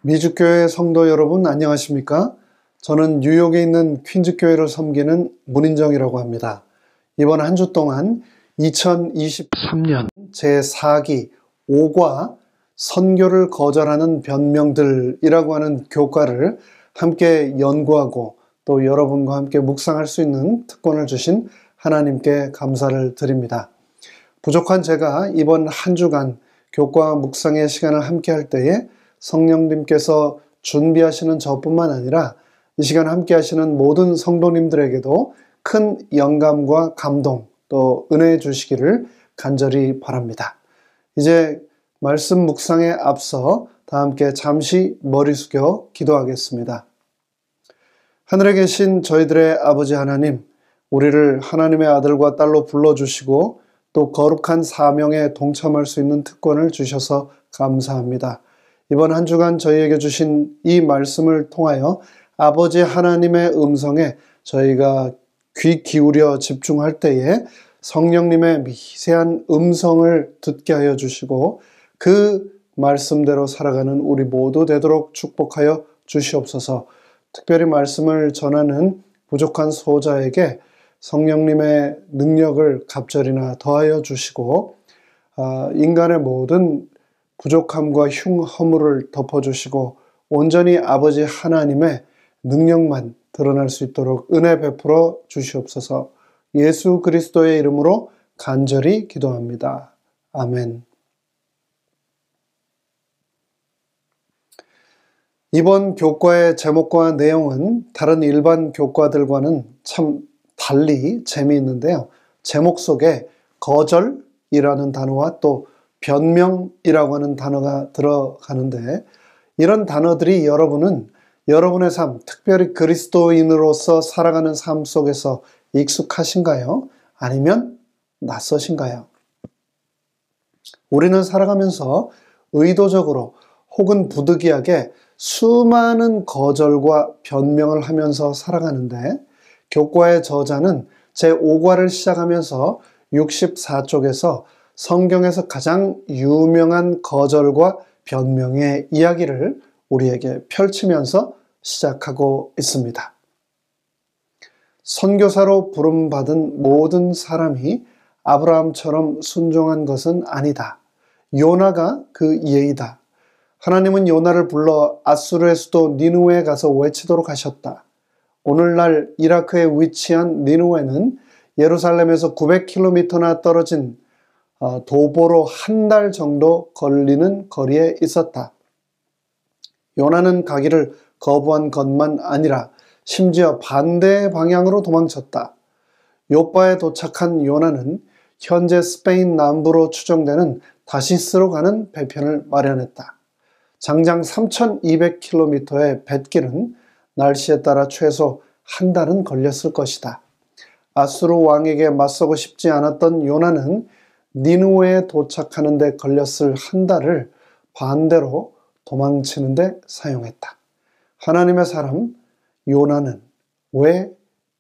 미주교회 성도 여러분 안녕하십니까? 저는 뉴욕에 있는 퀸즈교회를 섬기는 문인정이라고 합니다. 이번 한 주 동안 2023년 제4기 5과 선교를 거절하는 변명들이라고 하는 교과를 함께 연구하고 또 여러분과 함께 묵상할 수 있는 특권을 주신 하나님께 감사를 드립니다. 부족한 제가 이번 한 주간 교과 묵상의 시간을 함께 할 때에 성령님께서 준비하시는 저뿐만 아니라 이 시간 함께 하시는 모든 성도님들에게도 큰 영감과 감동 또 은혜 주시기를 간절히 바랍니다. 이제 말씀 묵상에 앞서 다 함께 잠시 머리 숙여 기도하겠습니다. 하늘에 계신 저희들의 아버지 하나님, 우리를 하나님의 아들과 딸로 불러주시고 또 거룩한 사명에 동참할 수 있는 특권을 주셔서 감사합니다. 이번 한 주간 저희에게 주신 이 말씀을 통하여 아버지 하나님의 음성에 저희가 귀 기울여 집중할 때에 성령님의 미세한 음성을 듣게 하여 주시고 그 말씀대로 살아가는 우리 모두 되도록 축복하여 주시옵소서. 특별히 말씀을 전하는 부족한 소자에게 성령님의 능력을 갑절이나 더하여 주시고 인간의 모든 부족함과 흉허물을 덮어주시고 온전히 아버지 하나님의 능력만 드러날 수 있도록 은혜 베풀어 주시옵소서. 예수 그리스도의 이름으로 간절히 기도합니다. 아멘. 이번 교과의 제목과 내용은 다른 일반 교과들과는 참 달리 재미있는데요. 제목 속에 거절이라는 단어와 또 변명이라고 하는 단어가 들어가는데 이런 단어들이 여러분의 삶, 특별히 그리스도인으로서 살아가는 삶 속에서 익숙하신가요? 아니면 낯서신가요? 우리는 살아가면서 의도적으로 혹은 부득이하게 수많은 거절과 변명을 하면서 살아가는데 교과의 저자는 제5과를 시작하면서 64쪽에서 성경에서 가장 유명한 거절과 변명의 이야기를 우리에게 펼치면서 시작하고 있습니다. 선교사로 부름받은 모든 사람이 아브라함처럼 순종한 것은 아니다. 요나가 그 예이다. 하나님은 요나를 불러 아수르의 수도 니느웨에 가서 외치도록 하셨다. 오늘날 이라크에 위치한 니느웨는 예루살렘에서 900km나 떨어진 도보로 한 달 정도 걸리는 거리에 있었다. 요나는 가기를 거부한 것만 아니라 심지어 반대 방향으로 도망쳤다. 요빠에 도착한 요나는 현재 스페인 남부로 추정되는 다시스로 가는 배편을 마련했다. 장장 3200km의 뱃길은 날씨에 따라 최소 한 달은 걸렸을 것이다. 아수르 왕에게 맞서고 싶지 않았던 요나는 니느웨에 도착하는 데 걸렸을 한 달을 반대로 도망치는 데 사용했다. 하나님의 사람 요나는 왜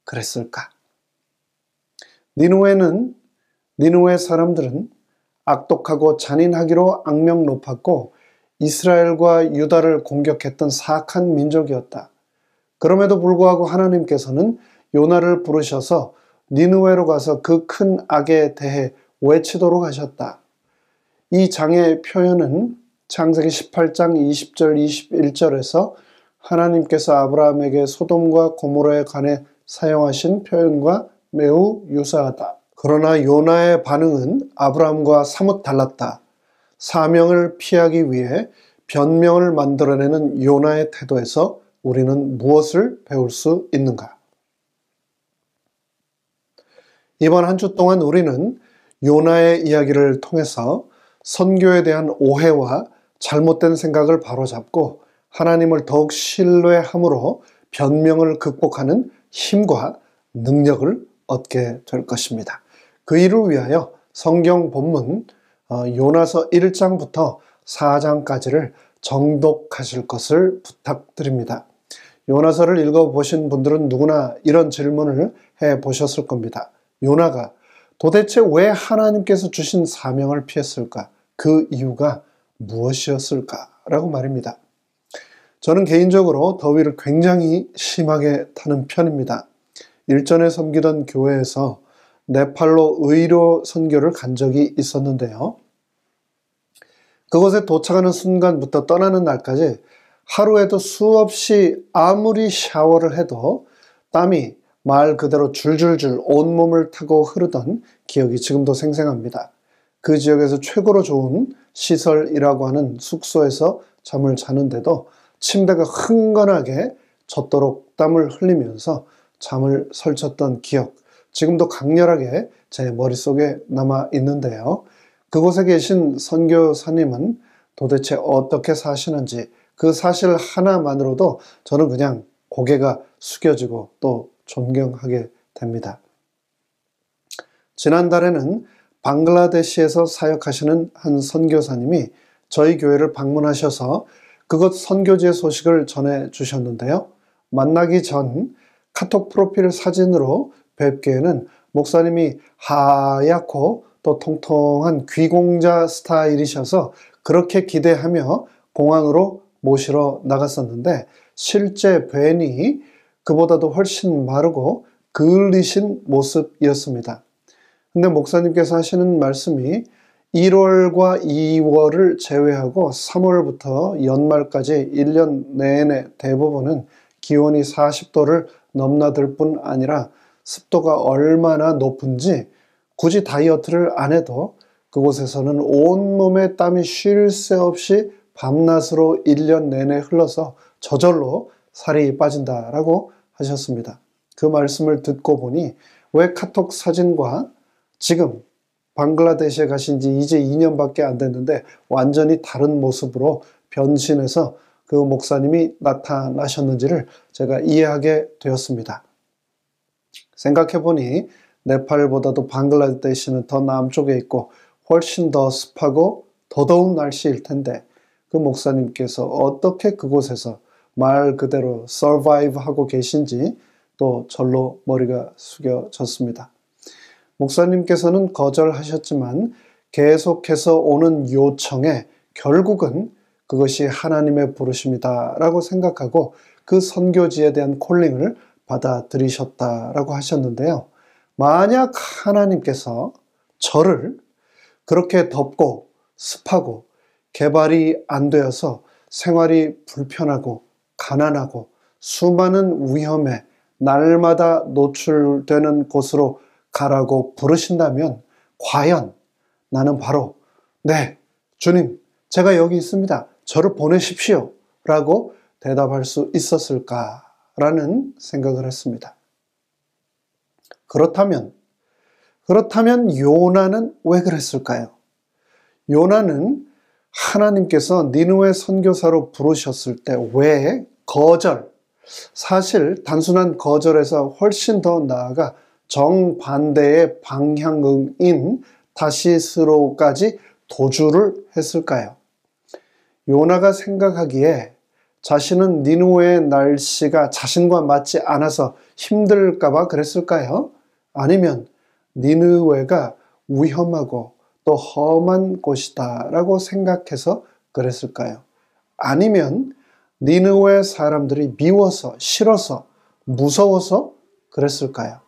그랬을까? 니느웨 사람들은 악독하고 잔인하기로 악명 높았고 이스라엘과 유다를 공격했던 사악한 민족이었다. 그럼에도 불구하고 하나님께서는 요나를 부르셔서 니느웨로 가서 그 큰 악에 대해 외치도록 하셨다. 이 장의 표현은 창세기 18장 20절 21절에서 하나님께서 아브라함에게 소돔과 고모라에 관해 사용하신 표현과 매우 유사하다. 그러나 요나의 반응은 아브라함과 사뭇 달랐다. 사명을 피하기 위해 변명을 만들어내는 요나의 태도에서 우리는 무엇을 배울 수 있는가? 이번 한 주 동안 우리는 요나의 이야기를 통해서 선교에 대한 오해와 잘못된 생각을 바로잡고 하나님을 더욱 신뢰함으로 변명을 극복하는 힘과 능력을 얻게 될 것입니다. 그 일을 위하여 성경 본문 요나서 1장부터 4장까지를 정독하실 것을 부탁드립니다. 요나서를 읽어보신 분들은 누구나 이런 질문을 해보셨을 겁니다. 요나가 도대체 왜 하나님께서 주신 사명을 피했을까? 그 이유가 무엇이었을까? 라고 말입니다. 저는 개인적으로 더위를 굉장히 심하게 타는 편입니다. 일전에 섬기던 교회에서 네팔로 의료 선교를 간 적이 있었는데요. 그곳에 도착하는 순간부터 떠나는 날까지 하루에도 수없이 아무리 샤워를 해도 땀이 말 그대로 줄줄줄 온몸을 타고 흐르던 기억이 지금도 생생합니다. 그 지역에서 최고로 좋은 시설이라고 하는 숙소에서 잠을 자는데도 침대가 흥건하게 젖도록 땀을 흘리면서 잠을 설쳤던 기억, 지금도 강렬하게 제 머릿속에 남아 있는데요. 그곳에 계신 선교사님은 도대체 어떻게 사시는지 그 사실 하나만으로도 저는 그냥 고개가 숙여지고 또 존경하게 됩니다. 지난달에는 방글라데시에서 사역하시는 한 선교사님이 저희 교회를 방문하셔서 그곳 선교지의 소식을 전해주셨는데요. 만나기 전 카톡 프로필 사진으로 뵙기에는 목사님이 하얗고 또 통통한 귀공자 스타일이셔서 그렇게 기대하며 공항으로 모시러 나갔었는데 실제 뵈니 그보다도 훨씬 마르고 그을리신 모습이었습니다. 근데 목사님께서 하시는 말씀이 1월과 2월을 제외하고 3월부터 연말까지 1년 내내 대부분은 기온이 40도를 넘나들 뿐 아니라 습도가 얼마나 높은지 굳이 다이어트를 안 해도 그곳에서는 온몸에 땀이 쉴 새 없이 밤낮으로 1년 내내 흘러서 저절로 살이 빠진다라고 하셨습니다. 그 말씀을 듣고 보니 왜 카톡 사진과 지금 방글라데시에 가신 지 이제 2년밖에 안 됐는데 완전히 다른 모습으로 변신해서 그 목사님이 나타나셨는지를 제가 이해하게 되었습니다. 생각해보니 네팔보다도 방글라데시는 더 남쪽에 있고 훨씬 더 습하고 더 더운 날씨일 텐데 그 목사님께서 어떻게 그곳에서 말 그대로 survive 하고 계신지 또 절로 머리가 숙여졌습니다. 목사님께서는 거절하셨지만 계속해서 오는 요청에 결국은 그것이 하나님의 부르심이다라고 생각하고 그 선교지에 대한 콜링을 받아들이셨다라고 하셨는데요. 만약 하나님께서 저를 그렇게 덥고 습하고 개발이 안 되어서 생활이 불편하고 가난하고 수많은 위험에 날마다 노출되는 곳으로 가라고 부르신다면 과연 나는 바로 네, 주님, 제가 여기 있습니다. 저를 보내십시오. 라고 대답할 수 있었을까라는 생각을 했습니다. 그렇다면 요나는 왜 그랬을까요? 요나는 하나님께서 니느웨 선교사로 부르셨을 때 왜 거절, 사실 단순한 거절에서 훨씬 더 나아가 정반대의 방향인 다시스로까지 도주를 했을까요? 요나가 생각하기에 자신은 니느웨의 날씨가 자신과 맞지 않아서 힘들까봐 그랬을까요? 아니면 니느웨가 위험하고 또 험한 곳이다 라고 생각해서 그랬을까요? 아니면 니느웨 사람들이 미워서 싫어서 무서워서 그랬을까요?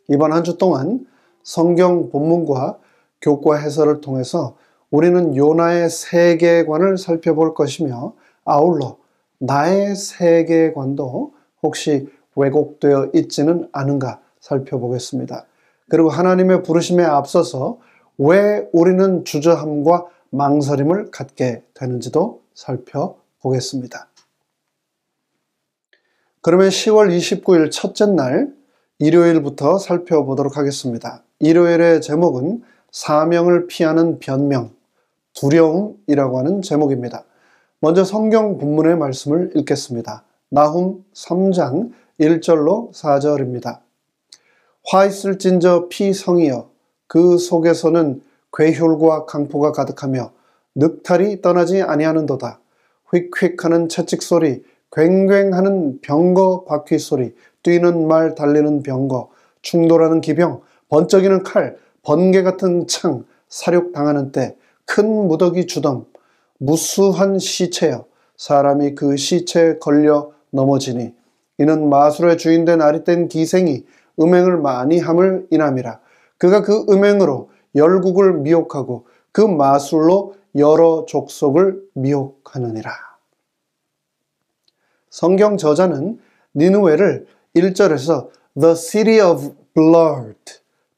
이번 한 주 동안 성경 본문과 교과 해설을 통해서 우리는 요나의 세계관을 살펴볼 것이며 아울러 나의 세계관도 혹시 왜곡되어 있지는 않은가 살펴보겠습니다. 그리고 하나님의 부르심에 앞서서 왜 우리는 주저함과 망설임을 갖게 되는지도 살펴보겠습니다. 그러면 10월 29일 첫째 날 일요일부터 살펴보도록 하겠습니다. 일요일의 제목은 사명을 피하는 변명, 두려움이라고 하는 제목입니다. 먼저 성경 본문의 말씀을 읽겠습니다. 나훔 3장 1절로 4절입니다. 화 있을진저 피성이여 그 속에서는 괴혈과 강포가 가득하며 늑탈이 떠나지 아니하는도다. 휙휙하는 채찍소리, 괭괭하는 병거 바퀴 소리, 뛰는 말 달리는 병거, 충돌하는 기병, 번쩍이는 칼, 번개 같은 창, 사륙당하는 때, 큰 무더기 주덤, 무수한 시체여, 사람이 그 시체에 걸려 넘어지니 이는 마술의 주인된 아리땐 기생이 음행을 많이 함을 인함이라. 그가 그 음행으로 열국을 미혹하고 그 마술로 여러 족속을 미혹하느니라. 성경 저자는 니느웨를 1절에서 The City of Blood,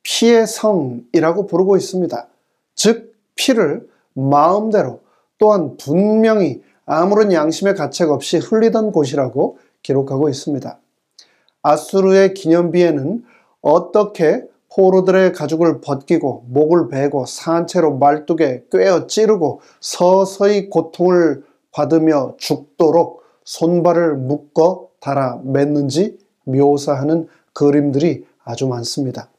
피의 성이라고 부르고 있습니다. 즉 피를 마음대로 또한 분명히 아무런 양심의 가책 없이 흘리던 곳이라고 기록하고 있습니다. 아수르의 기념비에는 어떻게 포로들의 가죽을 벗기고 목을 베고 산채로 말뚝에 꿰어 찌르고 서서히 고통을 받으며 죽도록 손발을 묶어 달아 맸는지 묘사하는 그림들이 아주 많습니다.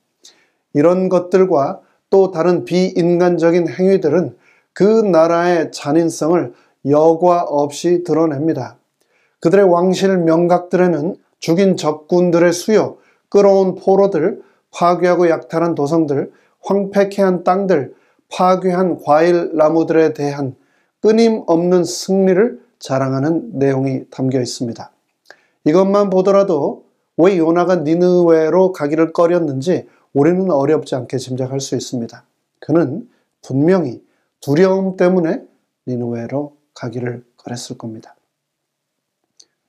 이런 것들과 또 다른 비인간적인 행위들은 그 나라의 잔인성을 여과 없이 드러냅니다. 그들의 왕실 명각들에는 죽인 적군들의 수요, 끌어온 포로들, 파괴하고 약탈한 도성들, 황폐케한 땅들, 파괴한 과일 나무들에 대한 끊임없는 승리를 자랑하는 내용이 담겨 있습니다. 이것만 보더라도 왜 요나가 니느웨로 가기를 꺼렸는지 우리는 어렵지 않게 짐작할 수 있습니다. 그는 분명히 두려움 때문에 니느웨로 가기를 꺼렸을 겁니다.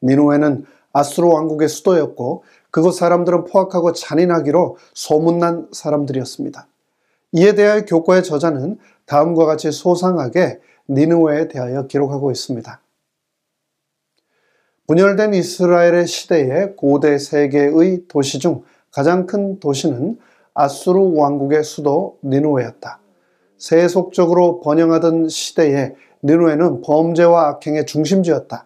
니느웨는 아수르 왕국의 수도였고 그곳 사람들은 포악하고 잔인하기로 소문난 사람들이었습니다. 이에 대하여 교과의 저자는 다음과 같이 소상하게 니느웨에 대하여 기록하고 있습니다. 분열된 이스라엘의 시대에 고대 세계의 도시 중 가장 큰 도시는 아수르 왕국의 수도 니느웨였다. 세속적으로 번영하던 시대에 니느웨는 범죄와 악행의 중심지였다.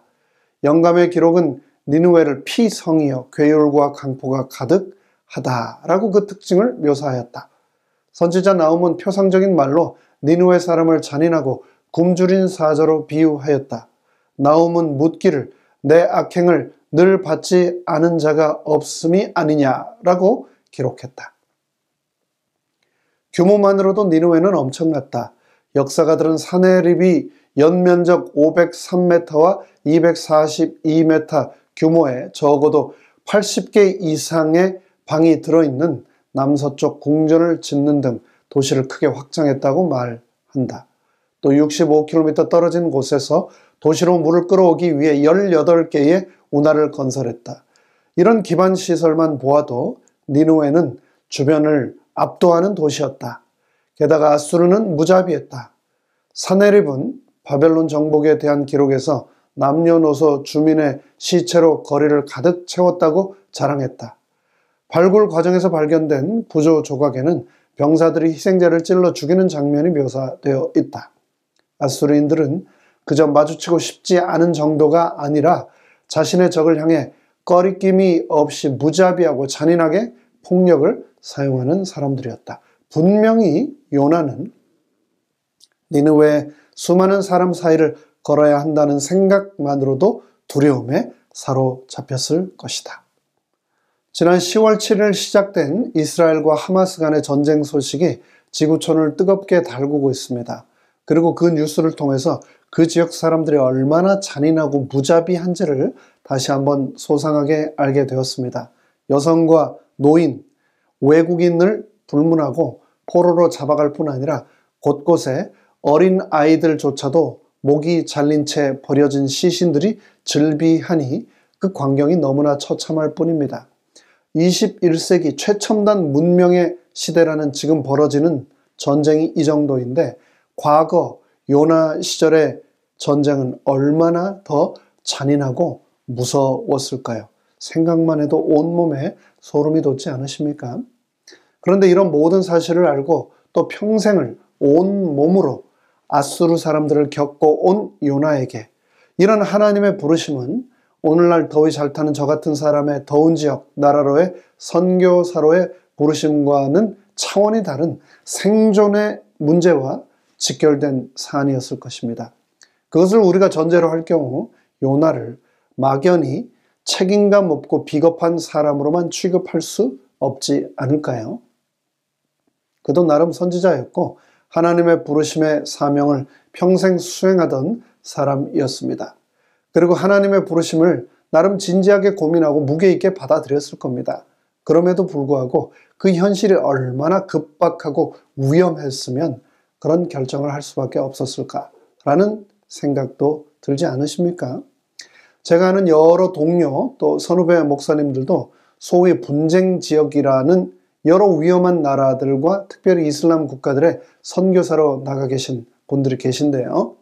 영감의 기록은 니느웨를 피성이여 괴율과 강포가 가득하다라고 그 특징을 묘사하였다. 선지자 나훔은 표상적인 말로 니느웨 사람을 잔인하고 굶주린 사자로 비유하였다. 나훔은 묻기를 내 악행을 늘 받지 않은 자가 없음이 아니냐라고 기록했다. 규모만으로도 니느웨는 엄청났다. 역사가들은 사네립이 연면적 503m와 242m 규모의 적어도 80개 이상의 방이 들어있는 남서쪽 궁전을 짓는 등 도시를 크게 확장했다고 말한다. 또 65km 떨어진 곳에서 도시로 물을 끌어오기 위해 18개의 운하를 건설했다. 이런 기반 시설만 보아도 니느웨는 주변을 압도하는 도시였다. 게다가 아수르는 무자비했다. 사네립은 바벨론 정복에 대한 기록에서 남녀노소 주민의 시체로 거리를 가득 채웠다고 자랑했다. 발굴 과정에서 발견된 구조 조각에는 병사들이 희생자를 찔러 죽이는 장면이 묘사되어 있다. 아수르인들은 그저 마주치고 싶지 않은 정도가 아니라 자신의 적을 향해 꺼리낌이 없이 무자비하고 잔인하게 폭력을 사용하는 사람들이었다. 분명히 요나는 니느웨의 수많은 사람 사이를 걸어야 한다는 생각만으로도 두려움에 사로잡혔을 것이다. 지난 10월 7일 시작된 이스라엘과 하마스 간의 전쟁 소식이 지구촌을 뜨겁게 달구고 있습니다. 그리고 그 뉴스를 통해서 그 지역 사람들이 얼마나 잔인하고 무자비한지를 다시 한번 소상하게 알게 되었습니다. 여성과 노인, 외국인을 불문하고 포로로 잡아갈 뿐 아니라 곳곳에 어린 아이들조차도 목이 잘린 채 버려진 시신들이 즐비하니 그 광경이 너무나 처참할 뿐입니다. 21세기 최첨단 문명의 시대라는 지금 벌어지는 전쟁이 이 정도인데 과거 요나 시절의 전쟁은 얼마나 더 잔인하고 무서웠을까요? 생각만 해도 온몸에 소름이 돋지 않으십니까? 그런데 이런 모든 사실을 알고 또 평생을 온몸으로 아수르 사람들을 겪고 온 요나에게 이런 하나님의 부르심은 오늘날 더위 잘 타는 저 같은 사람의 더운 지역, 나라로의 선교사로의 부르심과는 차원이 다른 생존의 문제와 직결된 사안이었을 것입니다. 그것을 우리가 전제로 할 경우 요나를 막연히 책임감 없고 비겁한 사람으로만 취급할 수 없지 않을까요? 그도 나름 선지자였고 하나님의 부르심의 사명을 평생 수행하던 사람이었습니다. 그리고 하나님의 부르심을 나름 진지하게 고민하고 무게 있게 받아들였을 겁니다. 그럼에도 불구하고 그 현실이 얼마나 급박하고 위험했으면 그런 결정을 할 수밖에 없었을까라는 생각도 들지 않으십니까? 제가 아는 여러 동료 또 선후배 목사님들도 소위 분쟁 지역이라는 여러 위험한 나라들과 특별히 이슬람 국가들의 선교사로 나가 계신 분들이 계신데요.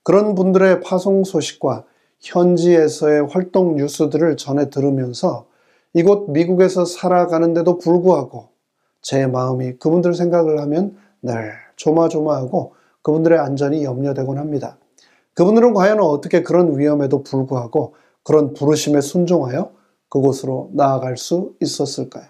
그런 분들의 파송 소식과 현지에서의 활동 뉴스들을 전해 들으면서 이곳 미국에서 살아가는데도 불구하고 제 마음이 그분들 생각을 하면 늘 조마조마하고 그분들의 안전이 염려되곤 합니다. 그분들은 과연 어떻게 그런 위험에도 불구하고 그런 부르심에 순종하여 그곳으로 나아갈 수 있었을까요?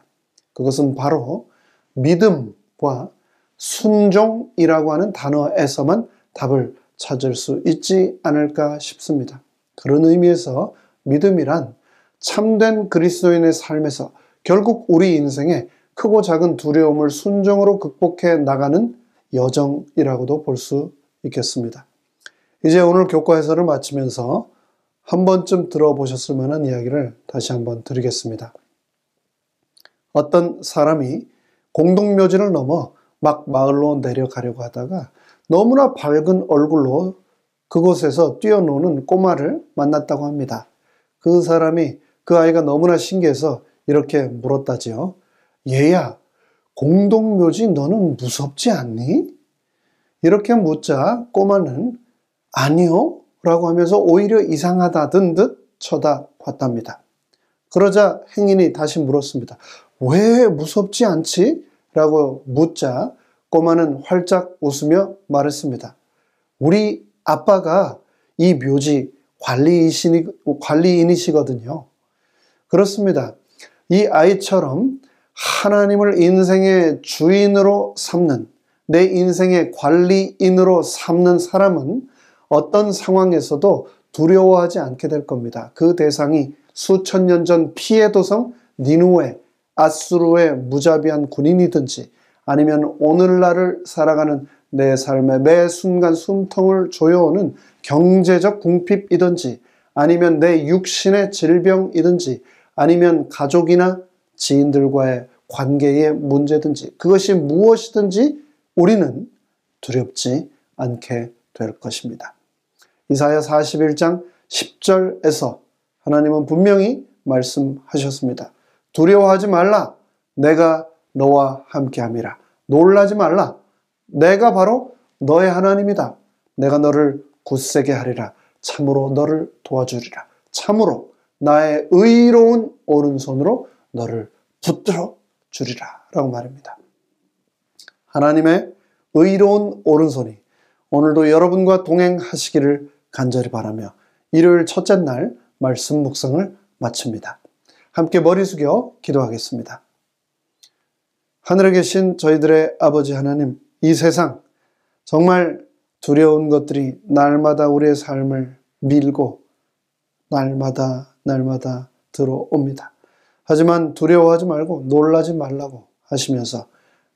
그것은 바로 믿음과 순종이라고 하는 단어에서만 답을 찾을 수 있지 않을까 싶습니다. 그런 의미에서 믿음이란 참된 그리스도인의 삶에서 결국 우리 인생의 크고 작은 두려움을 순종으로 극복해 나가는 여정이라고도 볼 수 있겠습니다. 이제 오늘 교과 해설을 마치면서 한 번쯤 들어보셨을 만한 이야기를 다시 한번 드리겠습니다. 어떤 사람이 공동묘지를 넘어 막 마을로 내려가려고 하다가 너무나 밝은 얼굴로 그곳에서 뛰어노는 꼬마를 만났다고 합니다. 그 사람이 그 아이가 너무나 신기해서 이렇게 물었다지요. 얘야, 공동묘지 너는 무섭지 않니? 이렇게 묻자 꼬마는 아니요 라고 하면서 오히려 이상하다던 듯 쳐다봤답니다. 그러자 행인이 다시 물었습니다. 왜 무섭지 않지? 라고 묻자 꼬마는 활짝 웃으며 말했습니다. 우리 아빠가 이 묘지 관리인이시거든요. 그렇습니다. 이 아이처럼 하나님을 인생의 주인으로 삼는, 내 인생의 관리인으로 삼는 사람은 어떤 상황에서도 두려워하지 않게 될 겁니다. 그 대상이 수천 년 전 피해 도성 니누에, 아수르의 무자비한 군인이든지 아니면 오늘날을 살아가는 내 삶의 매 순간 숨통을 조여오는 경제적 궁핍이든지 아니면 내 육신의 질병이든지 아니면 가족이나 지인들과의 관계의 문제든지 그것이 무엇이든지 우리는 두렵지 않게 될 것입니다. 이사야 41장 10절에서 하나님은 분명히 말씀하셨습니다. 두려워하지 말라. 내가 너와 함께함이라. 놀라지 말라. 내가 바로 너의 하나님이다. 내가 너를 굳세게 하리라. 참으로 너를 도와주리라. 참으로 나의 의로운 오른손으로 너를 붙들어 주리라. 라고 말입니다. 하나님의 의로운 오른손이 오늘도 여러분과 동행하시기를 간절히 바라며 일요일 첫째 날 말씀 묵상을 마칩니다. 함께 머리 숙여 기도하겠습니다. 하늘에 계신 저희들의 아버지 하나님, 이 세상 정말 두려운 것들이 날마다 우리의 삶을 밀고 날마다 들어옵니다. 하지만 두려워하지 말고 놀라지 말라고 하시면서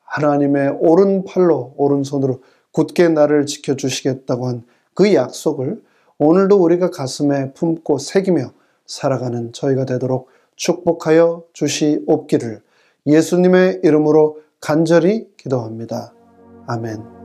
하나님의 오른팔로 오른손으로 굳게 나를 지켜주시겠다고 한 그 약속을 오늘도 우리가 가슴에 품고 새기며 살아가는 저희가 되도록 축복하여 주시옵기를 예수님의 이름으로 간절히 기도합니다. 아멘.